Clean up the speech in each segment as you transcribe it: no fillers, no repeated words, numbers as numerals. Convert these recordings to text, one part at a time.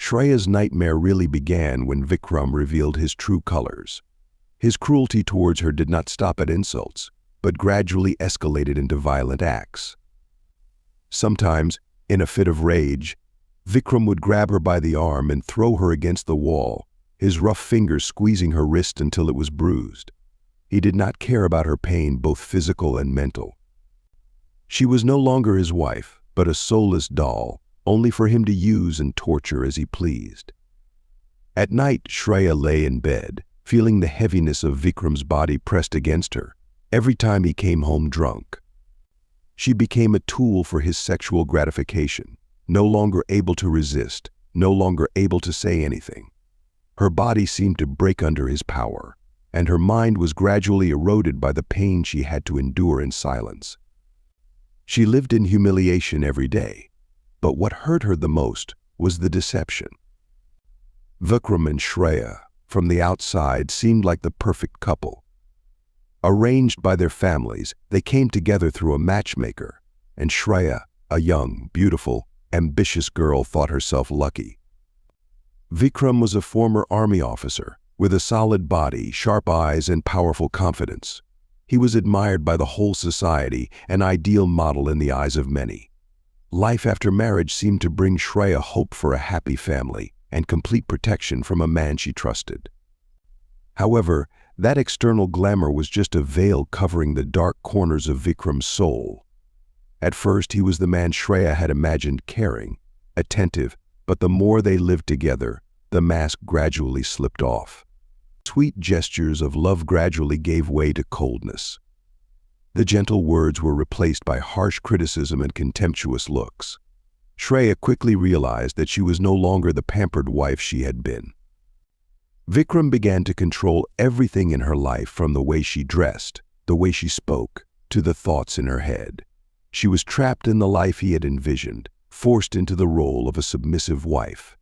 Shreya's nightmare really began when Vikram revealed his true colors. His cruelty towards her did not stop at insults, but gradually escalated into violent acts. Sometimes, in a fit of rage, Vikram would grab her by the arm and throw her against the wall, his rough fingers squeezing her wrist until it was bruised. He did not care about her pain, both physical and mental. She was no longer his wife, but a soulless doll, only for him to use and torture as he pleased. At night, Shreya lay in bed, feeling the heaviness of Vikram's body pressed against her, every time he came home drunk. She became a tool for his sexual gratification, no longer able to resist, no longer able to say anything. Her body seemed to break under his power, and her mind was gradually eroded by the pain she had to endure in silence. She lived in humiliation every day, but what hurt her the most was the deception. Vikram and Shreya, from the outside, seemed like the perfect couple. Arranged by their families, they came together through a matchmaker, and Shreya, a young, beautiful, ambitious girl, thought herself lucky. Vikram was a former army officer, with a solid body, sharp eyes, and powerful confidence. He was admired by the whole society, an ideal model in the eyes of many. Life after marriage seemed to bring Shreya hope for a happy family and complete protection from a man she trusted. However, that external glamour was just a veil covering the dark corners of Vikram's soul. At first, he was the man Shreya had imagined, caring, attentive, but the more they lived together, the mask gradually slipped off. Sweet gestures of love gradually gave way to coldness. The gentle words were replaced by harsh criticism and contemptuous looks. Shreya quickly realized that she was no longer the pampered wife she had been. Vikram began to control everything in her life, from the way she dressed, the way she spoke, to the thoughts in her head. She was trapped in the life he had envisioned, forced into the role of a submissive wife.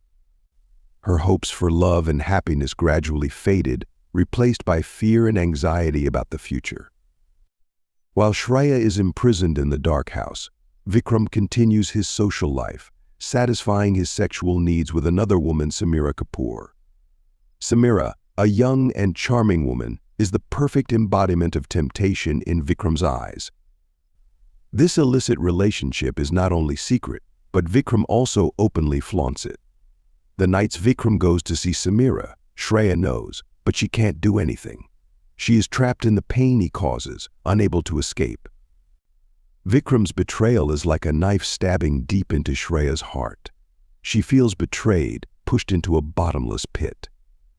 Her hopes for love and happiness gradually faded, replaced by fear and anxiety about the future. While Shreya is imprisoned in the dark house, Vikram continues his social life, satisfying his sexual needs with another woman, Samira Kapoor. Samira, a young and charming woman, is the perfect embodiment of temptation in Vikram's eyes. This illicit relationship is not only secret, but Vikram also openly flaunts it. The nights Vikram goes to see Samira, Shreya knows, but she can't do anything. She is trapped in the pain he causes, unable to escape. Vikram's betrayal is like a knife stabbing deep into Shreya's heart. She feels betrayed, pushed into a bottomless pit.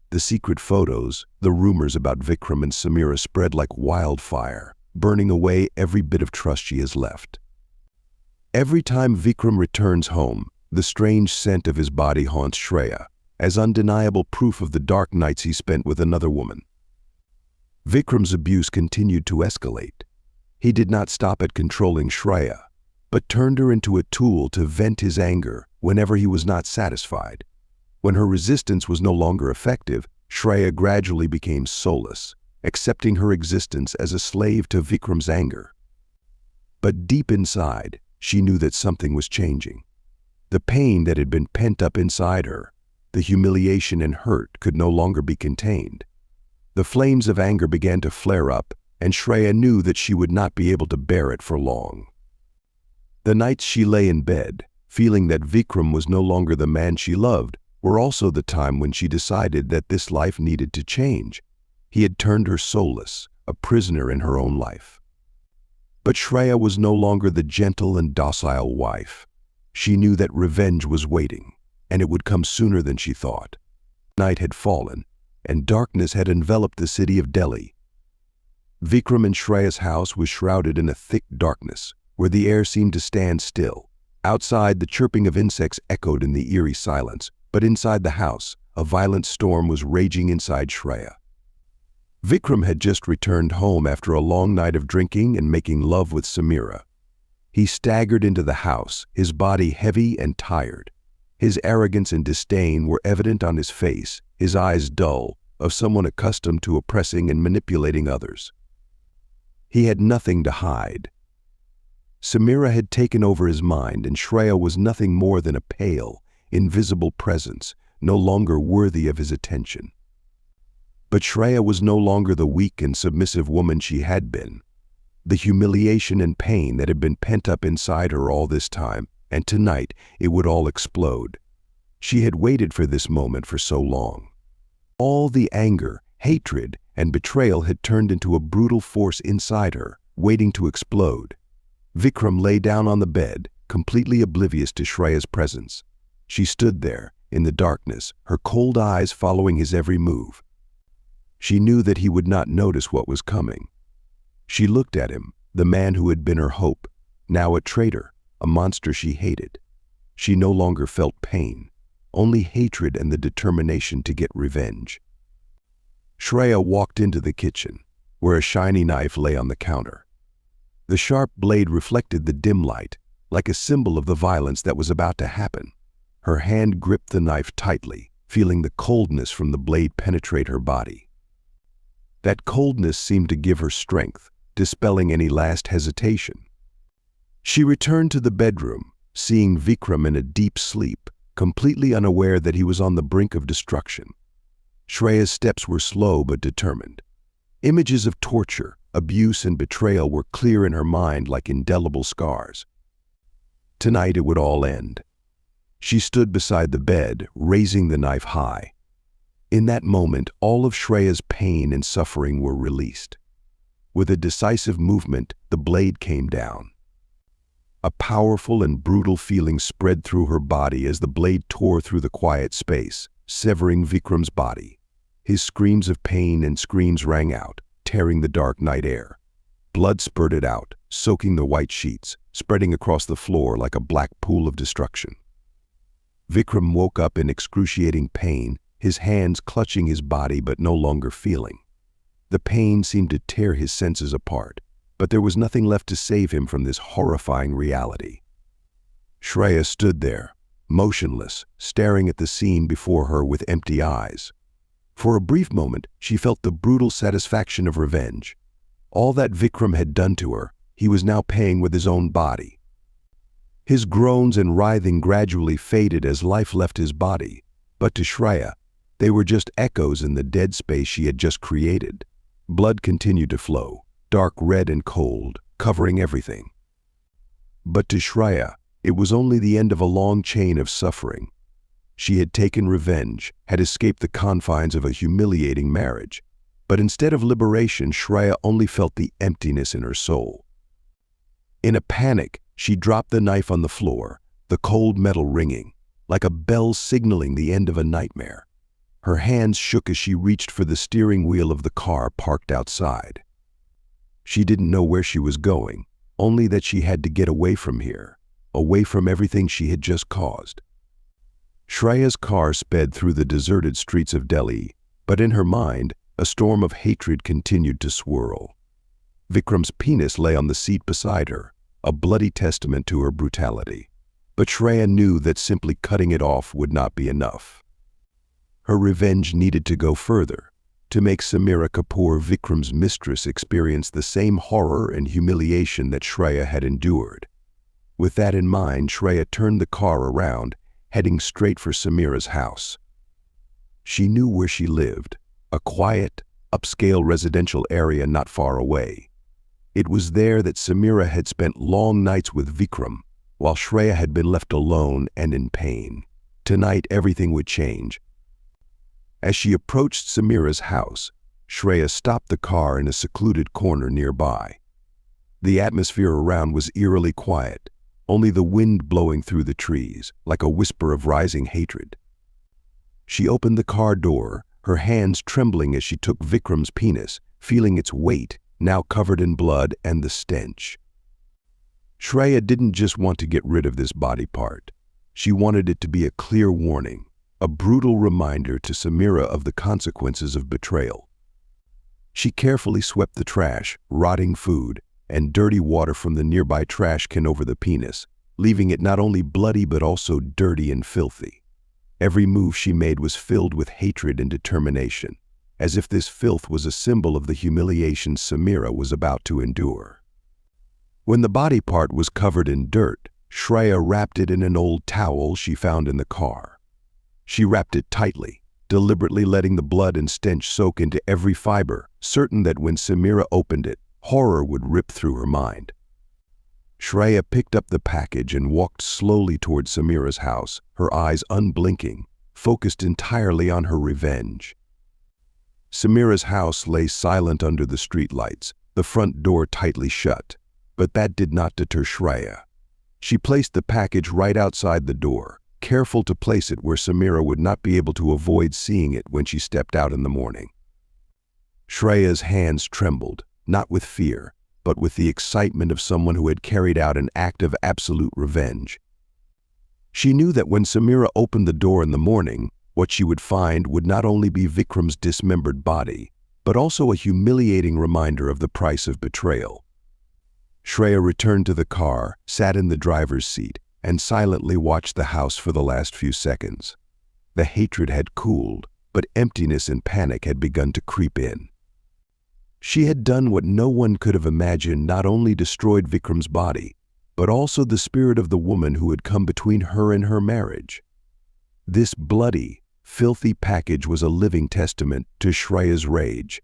The secret photos, the rumors about Vikram and Samira spread like wildfire, burning away every bit of trust she has left. Every time Vikram returns home, the strange scent of his body haunts Shreya, as undeniable proof of the dark nights he spent with another woman. Vikram's abuse continued to escalate. He did not stop at controlling Shreya, but turned her into a tool to vent his anger whenever he was not satisfied. When her resistance was no longer effective, Shreya gradually became soulless, accepting her existence as a slave to Vikram's anger. But deep inside, she knew that something was changing. The pain that had been pent up inside her, the humiliation and hurt, could no longer be contained. The flames of anger began to flare up, and Shreya knew that she would not be able to bear it for long. The nights she lay in bed, feeling that Vikram was no longer the man she loved, were also the time when she decided that this life needed to change. He had turned her soulless, a prisoner in her own life. But Shreya was no longer the gentle and docile wife. She knew that revenge was waiting, and it would come sooner than she thought. Night had fallen, and darkness had enveloped the city of Delhi. Vikram and Shreya's house was shrouded in a thick darkness, where the air seemed to stand still. Outside, the chirping of insects echoed in the eerie silence, but inside the house, a violent storm was raging inside Shreya. Vikram had just returned home after a long night of drinking and making love with Samira. He staggered into the house, his body heavy and tired. His arrogance and disdain were evident on his face, his eyes dull, of someone accustomed to oppressing and manipulating others. He had nothing to hide. Samira had taken over his mind, and Shreya was nothing more than a pale, invisible presence, no longer worthy of his attention. But Shreya was no longer the weak and submissive woman she had been. The humiliation and pain that had been pent up inside her all this time, and tonight it would all explode. She had waited for this moment for so long. All the anger, hatred, and betrayal had turned into a brutal force inside her, waiting to explode. Vikram lay down on the bed, completely oblivious to Shreya's presence. She stood there, in the darkness, her cold eyes following his every move. She knew that he would not notice what was coming. She looked at him, the man who had been her hope, now a traitor, a monster she hated. She no longer felt pain, only hatred and the determination to get revenge. Shreya walked into the kitchen, where a shiny knife lay on the counter. The sharp blade reflected the dim light, like a symbol of the violence that was about to happen. Her hand gripped the knife tightly, feeling the coldness from the blade penetrate her body. That coldness seemed to give her strength, dispelling any last hesitation. She returned to the bedroom, seeing Vikram in a deep sleep, completely unaware that he was on the brink of destruction. Shreya's steps were slow but determined. Images of torture, abuse, and betrayal were clear in her mind like indelible scars. Tonight it would all end. She stood beside the bed, raising the knife high. In that moment, all of Shreya's pain and suffering were released. With a decisive movement, the blade came down. A powerful and brutal feeling spread through her body as the blade tore through the quiet space, severing Vikram's body. His screams of pain and screams rang out, tearing the dark night air. Blood spurted out, soaking the white sheets, spreading across the floor like a black pool of destruction. Vikram woke up in excruciating pain, his hands clutching his body but no longer feeling. The pain seemed to tear his senses apart, but there was nothing left to save him from this horrifying reality. Shreya stood there, motionless, staring at the scene before her with empty eyes. For a brief moment, she felt the brutal satisfaction of revenge. All that Vikram had done to her, he was now paying with his own body. His groans and writhing gradually faded as life left his body, but to Shreya, they were just echoes in the dead space she had just created. Blood continued to flow, dark red and cold, covering everything. But to Shreya, it was only the end of a long chain of suffering. She had taken revenge, had escaped the confines of a humiliating marriage, but instead of liberation, Shreya only felt the emptiness in her soul. In a panic, she dropped the knife on the floor, the cold metal ringing, like a bell signaling the end of a nightmare. Her hands shook as she reached for the steering wheel of the car parked outside. She didn't know where she was going, only that she had to get away from here, away from everything she had just caused. Shreya's car sped through the deserted streets of Delhi, but in her mind, a storm of hatred continued to swirl. Vikram's penis lay on the seat beside her, a bloody testament to her brutality. But Shreya knew that simply cutting it off would not be enough. Her revenge needed to go further, to make Samira Kapoor, Vikram's mistress, experience the same horror and humiliation that Shreya had endured. With that in mind, Shreya turned the car around, heading straight for Samira's house. She knew where she lived, a quiet, upscale residential area not far away. It was there that Samira had spent long nights with Vikram, while Shreya had been left alone and in pain. Tonight, everything would change. As she approached Samira's house, Shreya stopped the car in a secluded corner nearby. The atmosphere around was eerily quiet, only the wind blowing through the trees, like a whisper of rising hatred. She opened the car door, her hands trembling as she took Vikram's penis, feeling its weight, now covered in blood and the stench. Shreya didn't just want to get rid of this body part. She wanted it to be a clear warning, a brutal reminder to Samira of the consequences of betrayal. She carefully swept the trash, rotting food, and dirty water from the nearby trash can over the penis, leaving it not only bloody but also dirty and filthy. Every move she made was filled with hatred and determination, as if this filth was a symbol of the humiliation Samira was about to endure. When the body part was covered in dirt, Shreya wrapped it in an old towel she found in the car. She wrapped it tightly, deliberately letting the blood and stench soak into every fiber, certain that when Samira opened it, horror would rip through her mind. Shreya picked up the package and walked slowly toward Samira's house, her eyes unblinking, focused entirely on her revenge. Samira's house lay silent under the streetlights, the front door tightly shut, but that did not deter Shreya. She placed the package right outside the door, careful to place it where Samira would not be able to avoid seeing it when she stepped out in the morning. Shreya's hands trembled, not with fear, but with the excitement of someone who had carried out an act of absolute revenge. She knew that when Samira opened the door in the morning, what she would find would not only be Vikram's dismembered body, but also a humiliating reminder of the price of betrayal. Shreya returned to the car, sat in the driver's seat, and silently watched the house for the last few seconds. The hatred had cooled, but emptiness and panic had begun to creep in. She had done what no one could have imagined, not only destroyed Vikram's body, but also the spirit of the woman who had come between her and her marriage. This bloody, filthy package was a living testament to Shreya's rage.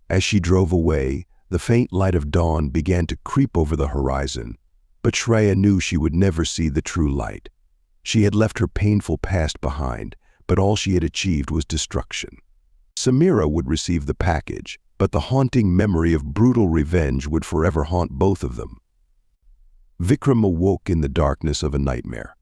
As she drove away, the faint light of dawn began to creep over the horizon, but Shreya knew she would never see the true light. She had left her painful past behind, but all she had achieved was destruction. Samira would receive the package, but the haunting memory of brutal revenge would forever haunt both of them. Vikram awoke in the darkness of a nightmare.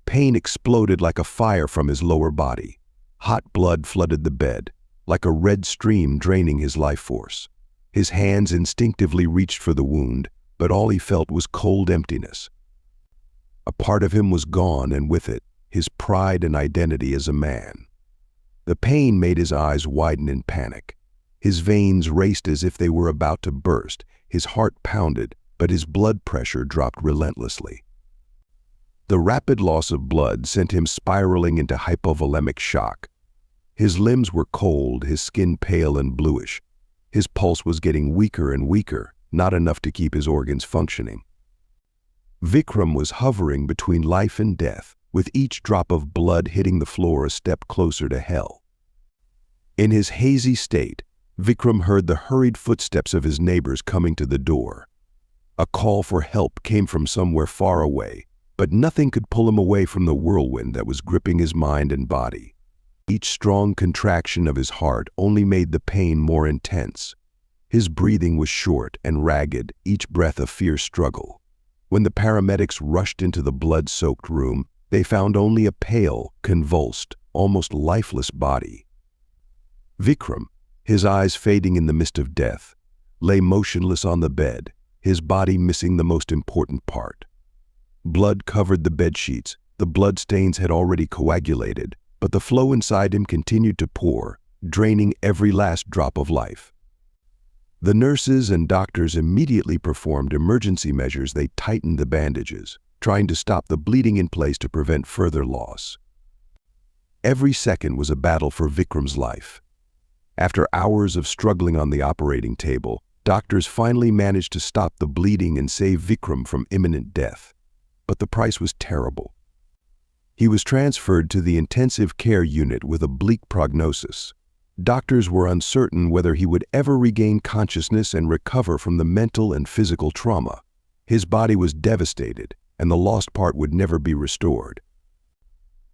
Pain exploded like a fire from his lower body. Hot blood flooded the bed, like a red stream draining his life force. His hands instinctively reached for the wound, but all he felt was cold emptiness. A part of him was gone, and with it, his pride and identity as a man. The pain made his eyes widen in panic. His veins raced as if they were about to burst, his heart pounded, but his blood pressure dropped relentlessly. The rapid loss of blood sent him spiraling into hypovolemic shock. His limbs were cold, his skin pale and bluish. His pulse was getting weaker and weaker, not enough to keep his organs functioning. Vikram was hovering between life and death, with each drop of blood hitting the floor a step closer to hell. In his hazy state, Vikram heard the hurried footsteps of his neighbors coming to the door. A call for help came from somewhere far away, but nothing could pull him away from the whirlwind that was gripping his mind and body. Each strong contraction of his heart only made the pain more intense. His breathing was short and ragged, each breath a fierce struggle. When the paramedics rushed into the blood-soaked room, they found only a pale, convulsed, almost lifeless body. Vikram, his eyes fading in the mist of death, lay motionless on the bed, his body missing the most important part. Blood covered the bedsheets, the bloodstains had already coagulated, but the flow inside him continued to pour, draining every last drop of life. The nurses and doctors immediately performed emergency measures. They tightened the bandages, trying to stop the bleeding in place to prevent further loss. Every second was a battle for Vikram's life. After hours of struggling on the operating table, doctors finally managed to stop the bleeding and save Vikram from imminent death. But the price was terrible. He was transferred to the intensive care unit with a bleak prognosis. Doctors were uncertain whether he would ever regain consciousness and recover from the mental and physical trauma. His body was devastated, and the lost part would never be restored.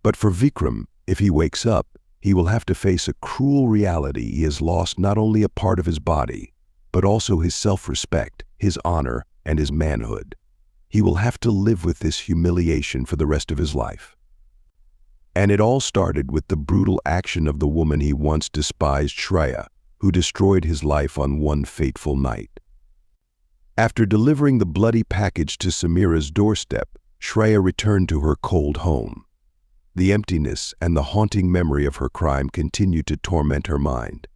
But for Vikram, if he wakes up, he will have to face a cruel reality. He has lost not only a part of his body, but also his self-respect, his honor, and his manhood. He will have to live with this humiliation for the rest of his life. And it all started with the brutal action of the woman he once despised, Shreya, who destroyed his life on one fateful night. After delivering the bloody package to Samira's doorstep, Shreya returned to her cold home. The emptiness and the haunting memory of her crime continued to torment her mind.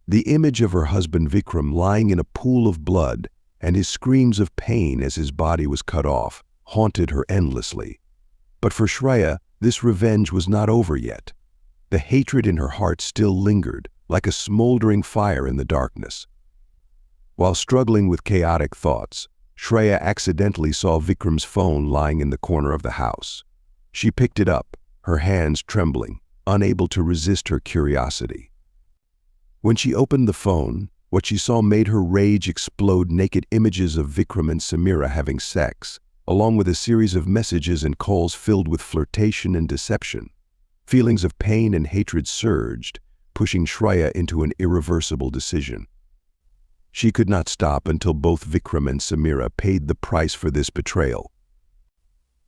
The image of her husband Vikram lying in a pool of blood and his screams of pain as his body was cut off haunted her endlessly. But for Shreya, this revenge was not over yet. The hatred in her heart still lingered, like a smoldering fire in the darkness. While struggling with chaotic thoughts, Shreya accidentally saw Vikram's phone lying in the corner of the house. She picked it up, her hands trembling, unable to resist her curiosity. When she opened the phone, what she saw made her rage explode. Naked images of Vikram and Samira having sex, along with a series of messages and calls filled with flirtation and deception. Feelings of pain and hatred surged, pushing Shreya into an irreversible decision. She could not stop until both Vikram and Samira paid the price for this betrayal.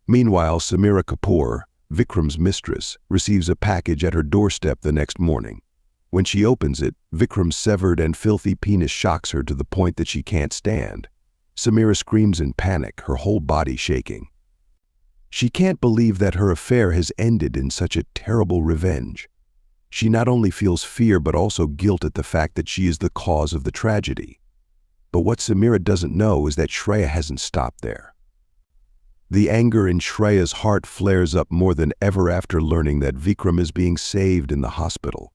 Meanwhile, Samira Kapoor, Vikram's mistress, receives a package at her doorstep the next morning. When she opens it, Vikram's severed and filthy penis shocks her to the point that she can't stand. Samira screams in panic, her whole body shaking. She can't believe that her affair has ended in such a terrible revenge. She not only feels fear but also guilt at the fact that she is the cause of the tragedy. But what Samira doesn't know is that Shreya hasn't stopped there. The anger in Shreya's heart flares up more than ever after learning that Vikram is being saved in the hospital.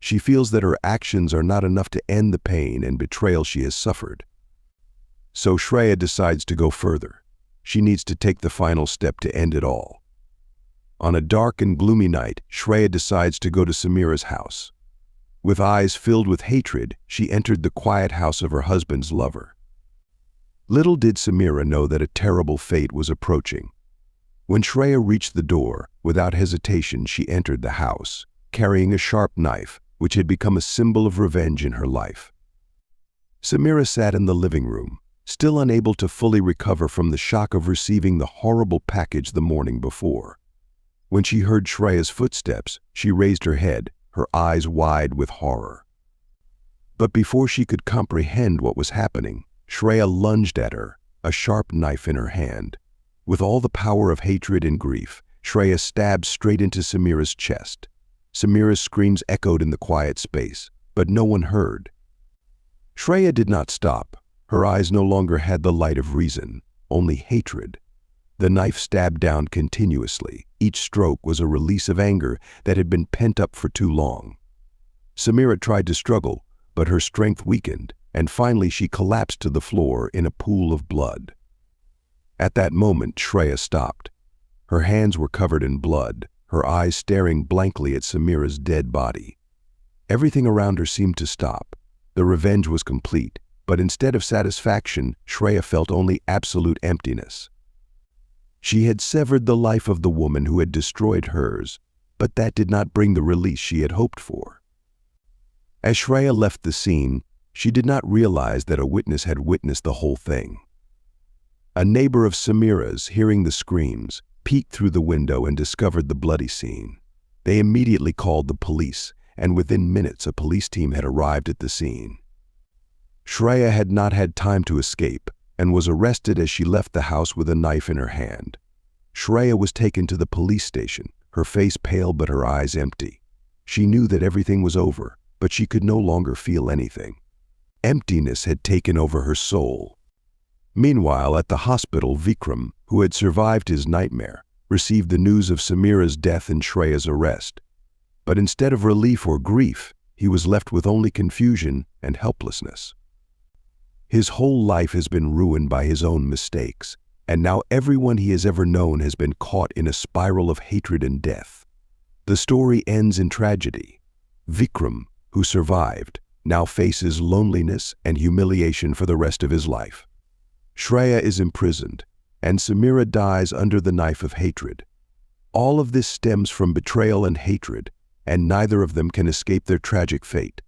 She feels that her actions are not enough to end the pain and betrayal she has suffered. So Shreya decides to go further. She needs to take the final step to end it all. On a dark and gloomy night, Shreya decides to go to Samira's house. With eyes filled with hatred, she entered the quiet house of her husband's lover. Little did Samira know that a terrible fate was approaching. When Shreya reached the door, without hesitation she entered the house, carrying a sharp knife, which had become a symbol of revenge in her life. Samira sat in the living room, still unable to fully recover from the shock of receiving the horrible package the morning before. When she heard Shreya's footsteps, she raised her head, her eyes wide with horror. But before she could comprehend what was happening, Shreya lunged at her, a sharp knife in her hand. With all the power of hatred and grief, Shreya stabbed straight into Samira's chest. Samira's screams echoed in the quiet space, but no one heard. Shreya did not stop. Her eyes no longer had the light of reason, only hatred. The knife stabbed down continuously. Each stroke was a release of anger that had been pent up for too long. Samira tried to struggle, but her strength weakened, and finally she collapsed to the floor in a pool of blood. At that moment, Shreya stopped. Her hands were covered in blood, her eyes staring blankly at Samira's dead body. Everything around her seemed to stop. The revenge was complete, but instead of satisfaction, Shreya felt only absolute emptiness. She had severed the life of the woman who had destroyed hers, but that did not bring the release she had hoped for. As Shreya left the scene, she did not realize that a witness had witnessed the whole thing. A neighbor of Samira's, hearing the screams, peeked through the window and discovered the bloody scene. They immediately called the police, and within minutes a police team had arrived at the scene. Shreya had not had time to escape, and was arrested as she left the house with a knife in her hand. Shreya was taken to the police station, her face pale but her eyes empty. She knew that everything was over, but she could no longer feel anything. Emptiness had taken over her soul. Meanwhile, at the hospital, Vikram, who had survived his nightmare, received the news of Samira's death and Shreya's arrest. But instead of relief or grief, he was left with only confusion and helplessness. His whole life has been ruined by his own mistakes, and now everyone he has ever known has been caught in a spiral of hatred and death. The story ends in tragedy. Vikram, who survived, now faces loneliness and humiliation for the rest of his life. Shreya is imprisoned, and Samira dies under the knife of hatred. All of this stems from betrayal and hatred, and neither of them can escape their tragic fate.